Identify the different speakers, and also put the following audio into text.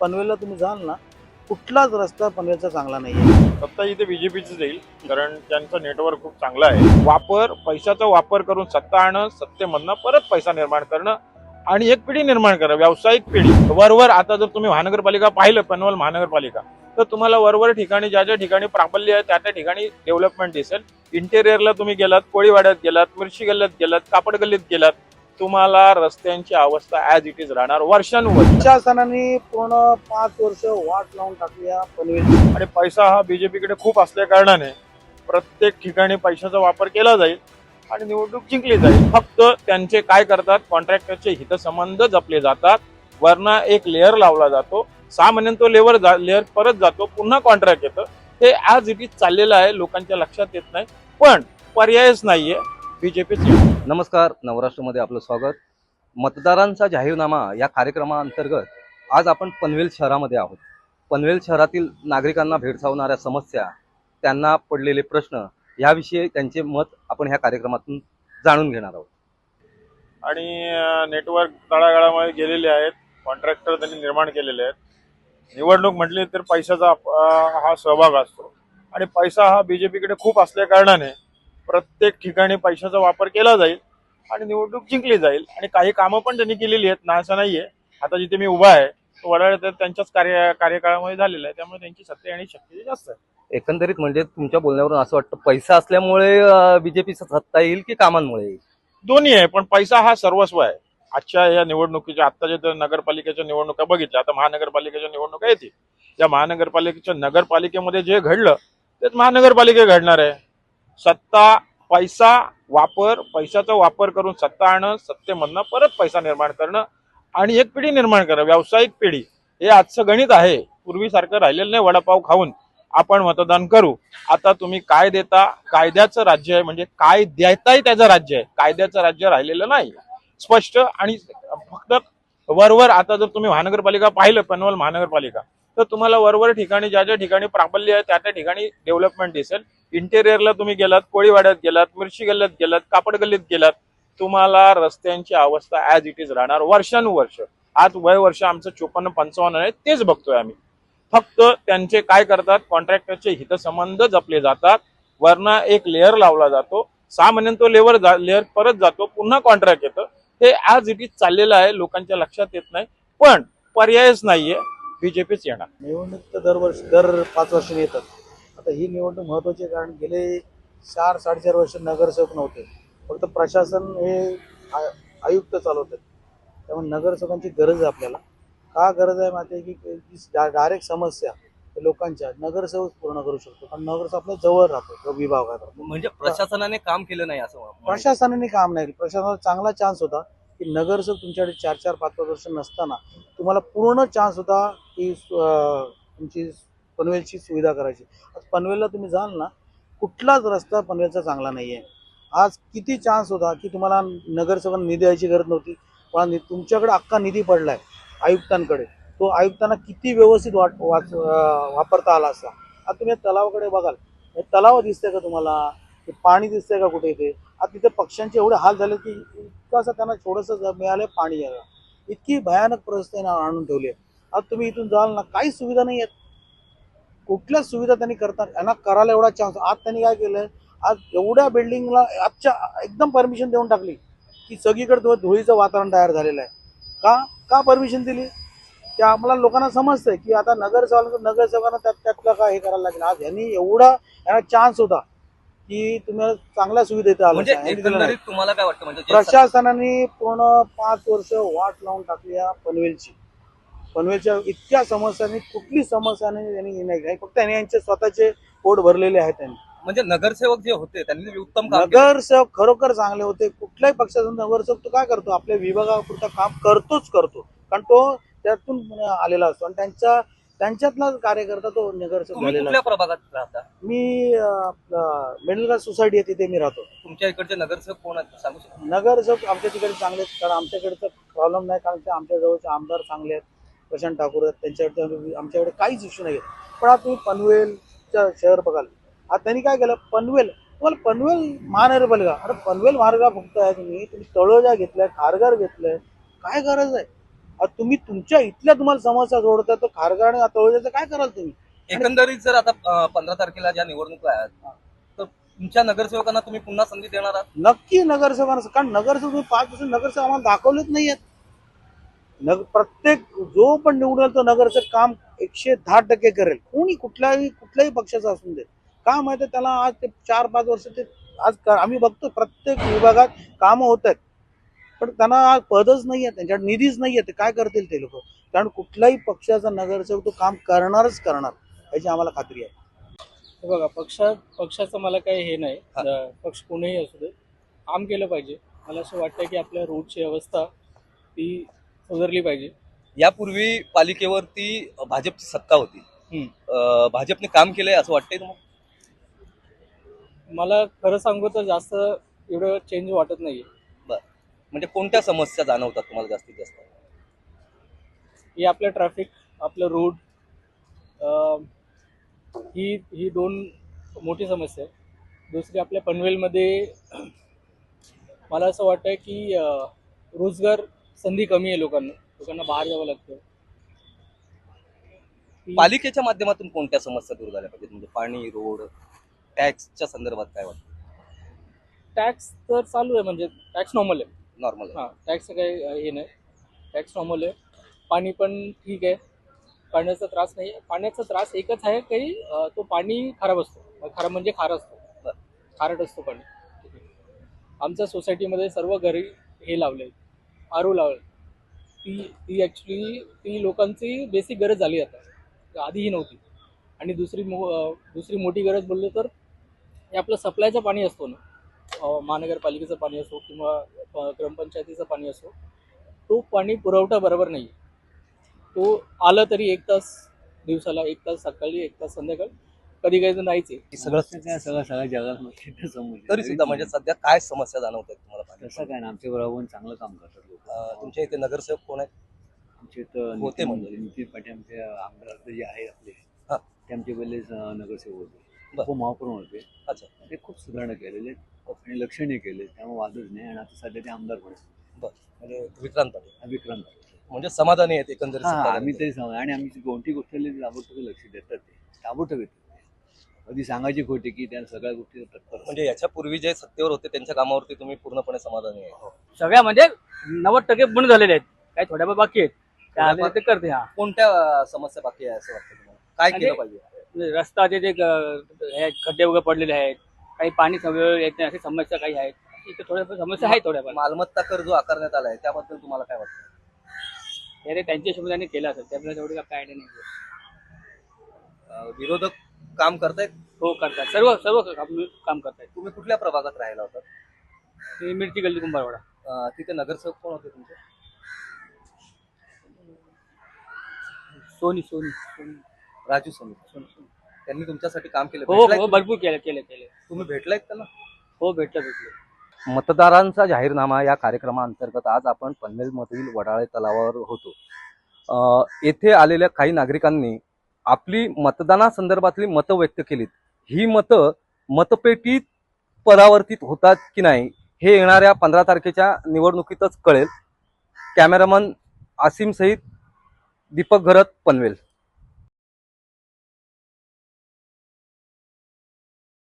Speaker 1: पनवेलला तुम्ही जाल ना, कुठलाच रस्ता पनवेलचा चांगला नाहीये.
Speaker 2: सत्ता इथे बीजेपीचीच येईल, कारण त्यांचं नेटवर्क खूप चांगलं आहे. पैशाचा वापर करून सत्ता आणणं, सत्तेमधनं परत पैसा निर्माण करणं आणि एक पिढी निर्माण करणं, व्यावसायिक पिढी. वरवर आता जर तुम्ही महानगरपालिका पाहिलं, पनवेल महानगरपालिका, तर तुम्हाला वरवर ठिकाणी ज्या ज्या ठिकाणी प्राबल्य आहे त्या त्या ठिकाणी डेव्हलपमेंट दिसेल. इंटेरियरला तुम्ही गेलात, कोळीवाड्यात गेलात, मिरची गल्ल्यात गेलात, कापड गल्लीत गेलात, तुम्हाला रस्त्यांची अवस्था ॲज इट इज राहणार वर्षानुवर्ष.
Speaker 1: प्रशासनाने पूर्ण 5 वर्ष वाट लावून टाकली या पनवेलची.
Speaker 2: आणि पैसा हा बीजेपीकडे खूप असल्या कारणाने प्रत्येक ठिकाणी पैशाचा वापर केला जाईल आणि निवडणूक जिंकली जाईल. फक्त त्यांचे काय करतात, कॉन्ट्रॅक्टरचे हितसंबंध जपले जातात, वरना एक लेअर लावला जातो, 6 महिन्यात तो लेअर परत जातो, पुन्हा कॉन्ट्रॅक्ट येतं. हे आज इट इज चाललेलं आहे, लोकांच्या लक्षात येत नाही, पण पर्यायच नाहीये. बीजेपीच
Speaker 3: नमस्कार, नवराष्ट्रमध्ये आपलं स्वागत. मतदारांचा जाहीरनामा या कार्यक्रमाअंतर्गत आज आपण पनवेल शहरामध्ये आहोत. पनवेल शहरातील नागरिकांना भेडसावणाऱ्या समस्या, त्यांना पडलेले प्रश्न याविषयी त्यांचे मत आपण ह्या कार्यक्रमातून जाणून घेणार आहोत.
Speaker 2: आणि नेटवर्क तळागाळामध्ये गेलेले आहेत, कॉन्ट्रॅक्टर त्यांनी निर्माण केलेले आहेत. निवडणूक म्हटली तर पैशाचा हा सहभाग असतो आणि पैसा हा बीजेपीकडे खूप असल्या कारणाने प्रत्येक ठिकाणी पैशाचा वापर केला जाईल आणि निवडणूक जिंकली जाईल. आणि काही कामं पण त्यांनी केलेली आहेत, ना असं नाहीये. आता जिथे मी उभा आहे तो वडाळ तर त्यांच्याच कार्यकाळामध्ये झालेला आहे, त्यामुळे त्यांची सत्ता आणि शक्ती जास्त आहे.
Speaker 3: एकंदरीत म्हणजे तुमच्या बोलण्यावरून असं वाटतं पैसा असल्यामुळे बीजेपीचा सत्ता येईल की कामांमुळे येईल?
Speaker 2: दोन्ही आहे, पण पैसा हा सर्वस्व आहे. आजच्या या निवडणुकीच्या, आत्ताच्या जर नगरपालिकेच्या निवडणुका बघितल्या, आता महानगरपालिकेच्या निवडणुका येतील, या महानगरपालिकेच्या नगरपालिकेमध्ये जे घडलं तेच महानगरपालिका घडणार आहे. सत्ता, पैशाचा वापर करून सत्ता आणणं, सत्तेमधनं परत पैसा निर्माण करणं आणि एक पिढी निर्माण करणं, व्यावसायिक पिढी. हे आजचं गणित आहे. पूर्वीसारखं राहिलेलं नाही, वडापाव खाऊन आपण मतदान करू. आता तुम्ही काय देता, कायद्याचं राज्य आहे, म्हणजे काय देताय त्याचं राज्य आहे, कायद्याचं राज्य राहिलेलं नाही. स्पष्ट आणि फक्त वरवर आता जर तुम्ही महानगरपालिका पाहिलं, पनवेल महानगरपालिका, तर तुम्हाला वरवर ठिकाणी ज्या ज्या ठिकाणी प्राबल्य आहे त्या त्या ठिकाणी डेव्हलपमेंट दिसेल. इंटेरियरला तुम्ही गेलात, कोळीवाड्यात गेलात, मिरची गल्ल्यात गेलात, कापड गल्लीत गेलात, तुम्हाला रस्त्यांची अवस्था ॲज इट इज राहणार वर्षानुवर्ष. आज वर्ष आमचं 54-55 आहे, तेच बघतोय आम्ही. फक्त त्यांचे काय करतात, कॉन्ट्रॅक्टरचे हितसंबंध जपले जातात, वरना एक लेअर लावला जातो, 6 महिन्यात तो लेअर परत जातो, पुन्हा कॉन्ट्रॅक्ट येतं. हे आज इट इज चाललेलं आहे, लोकांच्या लक्षात येत नाही, पण पर्यायच नाहीये. बीजेपीच येणार.
Speaker 1: निवडणूक तर दर 5 वर्षांनी येतात. आता ही निवडणूक महत्वाची आहे, कारण गेले 4-4.5 वर्ष नगरसेवक नव्हते. फक्त प्रशासन हे आयुक्त चालवतात. त्यामुळे नगरसेवकांची गरज आहे आपल्याला. का गरज आहे माहिती आहे की डायरेक्ट समस्या लोकांच्या नगरसेवक पूर्ण करू शकतो, कारण नगरसेवक आपल्या जवळ राहतो, विभागात राहतो.
Speaker 3: म्हणजे प्रशासनाने काम केलं नाही असं
Speaker 1: प्रशासनाने काम नाही. प्रशासनाला चांगला चान्स होता की नगरसेवक तुमच्याकडे 4-4-5-5 वर्ष नसताना तुम्हाला पूर्ण चान्स होता की तुमची पनवेलची सुविधा करायची. आज पनवेलला तुम्ही जाल ना, कुठलाच रस्ता पनवेलचा चांगला नाहीये. आज किती चान्स होता की तुम्हाला नगरसेवकांना निधी द्यायची गरज नव्हती, पण तुमच्याकडे अख्खा निधी पडलाय आयुक्तांकडे. तो आयुक्तांना किती व्यवस्थित वापरता आला असता. आता तुम्ही तलावाकडे बघाल, हे तलाव दिसतंय का तुम्हाला, ते पाणी दिसतंय का कुठे इथे? आता तिथे पक्ष्यांचे एवढे हाल झाले की इतकं असं त्यांना थोडंसं मिळालं पाणी यायला, इतकी भयानक परिस्थिती आणून ठेवली आहे. आज तुम्ही इथून जाल ना, काही सुविधा नाही आहेत, कुठल्याच सुविधा त्यांनी करतात. यांना करायला एवढा चान्स. आज त्यांनी काय केलंय, आज एवढ्या बिल्डिंगला आजच्या एकदम परमिशन देऊन टाकली की सगळीकडे धुळीचं वातावरण तयार झालेलं आहे. का परमिशन दिली? ते आम्हाला लोकांना समजतंय की आता नगरसेवकांना त्यातलं काय हे करायला लागेल. आज यांना चान्स होता की तुम्हाला चांगल्या सुविधा इथे आल्या.
Speaker 3: तुम्हाला काय वाटतं, म्हणजे
Speaker 1: प्रशासनाने पूर्ण 5 वर्ष वाट लावून टाकली या पनवेलच्या इतक्या समस्यांनी, कुठली समस्या नाही, फक्त यांचे स्वतःचे पोट भरलेले आहेत त्यांनी.
Speaker 3: म्हणजे नगरसेवक जे होते त्यांनी उत्तम काम
Speaker 1: नगरसेवक खरोखर चांगले होते. कुठल्याही पक्षाचा नगरसेवक तो काय करतो, आपल्या विभागापुरता काम करतो, कारण तो त्यातून आलेला असतो आणि त्यांच्यातला कार्यकर्ता तो नगरसेवक झालेला.
Speaker 3: कुठल्या प्रभागात राहता?
Speaker 1: मी मिडल क्लास सोसायटी आहे, तिथे मी राहतो.
Speaker 3: तुमच्या इकडचे नगरसेवक कोण आहेत सांगू शकता?
Speaker 1: नगरसेवक आमच्या तिकडे चांगले आहेत, कारण आमच्याकडचा प्रॉब्लेम नाही, कारण आमच्या जवळचे आमदार चांगले आहेत, प्रशांत ठाकूर आहेत, त्यांच्याकडे आमच्याकडे काहीच इश्यू नाही आहेत. पण आता तुम्ही पनवेलचं शहर बघाल, आता त्यांनी काय केलं, तुम्हाला पनवेल महानगरपालिका, अरे पनवेल महानगरपालिका फक्त आहे, तुम्ही तळोजा घेतलाय, खारघर घेतलंय, काय गरज आहे? आता तुम्ही तुमच्या इथल्या तुम्हाला समस्या सोडता तर खारघर आणि तळोजाचं काय कराल तुम्ही?
Speaker 3: एकंदरीत जर आता 15 तारखेला ज्या निवडणुका आहेत तर तुमच्या नगरसेवकांना तुम्ही पुन्हा संधी देणार आहात?
Speaker 1: नक्की नगरसेवकांना, कारण नगरसेवक तुम्ही 5 वर्ष नगरसेवक आम्हाला दाखवलेच नाहीयेत. प्रत्येक जो पण निवडेल तो नगरसेवक काम 110% करेल, कोणी कुठल्याही पक्षाचा असून दे. का माहिती त्याला आज ते 4-5 वर्ष ते आम्ही बघतो प्रत्येक विभागात कामं होत आहेत, पण त्यांना आज पदच नाहीये, त्यांच्याकडे निधीच नाहीये. ते काय करतील ते लोक? कारण कुठल्याही पक्षाचा नगरसेवक तो काम करणारच करणार याची आम्हाला खात्री आहे.
Speaker 4: हे बघा, पक्षाचं मला काही हे नाही. पक्ष कोणीही असू दे, काम केलं पाहिजे. मला असं वाटतं की आपल्या रोडची व्यवस्था ती सुधारली पाहिजे.
Speaker 3: यापूर्वी पालिकेवरती भाजपची सत्ता होती. भाजपने काम केलंय असं वाटतंय तुम्हाला?
Speaker 4: मला खरं सांगू तर जास्त एवढं चेंज वाटत नाहीये.
Speaker 3: म्हणजे कोणत्या समस्या जाणवतात तुम्हाला जास्तीत जास्त?
Speaker 4: ही आपलं ट्रॅफिक, आपलं रोड, ही दोन मोठी समस्या आहे. दुसरी आपल्या पनवेलमध्ये मला असं वाटतं की रोजगार संधी कमी आहे. लोकांना बाहेर जावं लागतं.
Speaker 3: पालिकेच्या माध्यमातून कोणत्या समस्या दूर झाल्या पाहिजेत? म्हणजे पाणी, रोड, टॅक्सच्या संदर्भात काय वाटतं?
Speaker 4: टॅक्स तर चालू आहे, म्हणजे टॅक्स नॉर्मल आहे.
Speaker 3: नॉर्मल आहे.
Speaker 4: हां, टॅक्सचं काही हे नाही, टॅक्स नॉर्मल आहे. पाणी पण ठीक आहे, पाण्याचा त्रास नाही. पाण्याचा त्रास एकच आहे की तो पाणी खराब असतो. खराब म्हणजे खारं असतो, खारट असतो पाणी. आमच्या सोसायटीमध्ये सर्व घरी हे लावले, आरो लावले. ती लोकांची बेसिक गरज झाली आता, आधी ही नव्हती. आणि दुसरी मोठी गरज बोललो तर हे आपलं सप्लायचं पाणी असतो ना, महानगरपालिकेचं पाणी असो किंवा ग्रामपंचायतीचं पाणी असो, तो पाणी पुरवठा बरोबर नाही. तो आला तरी 1 तास दिवसाला, 1 तास सकाळी, 1 तास संध्याकाळ, कधी काही तर नाहीच आहे.
Speaker 5: सगळ्या जगात
Speaker 3: तरी सुद्धा म्हणजे सध्या काय समस्या जाणवत आहेत तुम्हाला पाणी?
Speaker 5: तसं काय ना, आमच्या बरोबर चांगलं काम करतात लोक.
Speaker 3: तुमच्या इथे नगरसेवक कोण आहेत?
Speaker 5: आमचे इथं
Speaker 3: होते म्हणजे?
Speaker 5: नितीन पाटील आमचे आमदार जे आहे आपले,
Speaker 3: हा.
Speaker 5: ते आमचे पहिले नगरसेवक होते,
Speaker 3: बरं.
Speaker 5: उपमहापौर होते.
Speaker 3: अच्छा.
Speaker 5: ते खूप सुधारणा केलेले आणि लक्षणीय केले, त्यामुळे वादच नाही. आणि आता सध्या ते आमदार पण आहेत.
Speaker 3: म्हणजे विक्रांत पाटील
Speaker 5: विक्रांत.
Speaker 3: म्हणजे समाधानी आहेत एकंदरीत
Speaker 5: हा,
Speaker 3: सत्ताधारी.
Speaker 5: आम्ही तरी सांगा. आणि आम्ही कोणती गोष्टीला ताबडतोब लक्ष देतात, ते ताबडतोब येतात. कधी सांगायची खोटी की त्या सगळ्या गोष्टी तत्पर.
Speaker 3: म्हणजे याच्यापूर्वी जे सत्तेवर होते त्यांच्या कामावरती तुम्ही पूर्णपणे समाधानी आहे?
Speaker 4: सगळ्या म्हणजे 90% पूर्ण झालेले आहेत, काही थोड्याफार बाकी आहेत. त्या आलेले ते करते. हा,
Speaker 3: कोणत्या समस्या बाकी आहे असं वाटतं तुम्हाला? काय केलं पाहिजे?
Speaker 4: म्हणजे रस्त्याचे जे हे खड्डे वगैरे पडलेले आहेत, काही पाणी सगळं येत नाही, अशी समस्या काही आहेत. इथे थोड्याफार समस्या आहे थोड्याफार.
Speaker 3: मालमत्ता कर जो आकारण्यात आलाय त्याबद्दल तुम्हाला काय वाटतं?
Speaker 4: अरे त्यांच्या हिशोबाने केलं असेल, त्यामुळे तेवढी काय आयडिया नाही.
Speaker 3: विरोधक काम करतायत?
Speaker 4: हो, करतात. सर्व काम करतायत.
Speaker 3: तुम्ही कुठल्या प्रभागात राहिला होता?
Speaker 4: ते मिरची गल्ली, कुंभारवाडा.
Speaker 3: तिथे नगरसेवक कोण होते तुमचे?
Speaker 4: सोनी.
Speaker 3: राजू सोनी. त्यांनी तुमच्यासाठी काम केलं?
Speaker 4: हो, भरपूर केलं.
Speaker 3: तुम्ही भेटलायत त्यांना?
Speaker 4: हो, भेटलं.
Speaker 3: मतदारांचा जाहीरनामा या कार्यक्रमाअंतर्गत आज आपण पनवेलमधील वडाळे तलावावर होतो. येथे आलेल्या काही नागरिकांनी आपली मतदानासंदर्भातली मतं व्यक्त केलीत. ही मतं मतपेटीत परावर्तित होतात की नाही हे येणाऱ्या 15 तारखेच्या निवडणुकीतच कळेल. कॅमेरामन आसिम सहित दीपक घरत, पनवेल.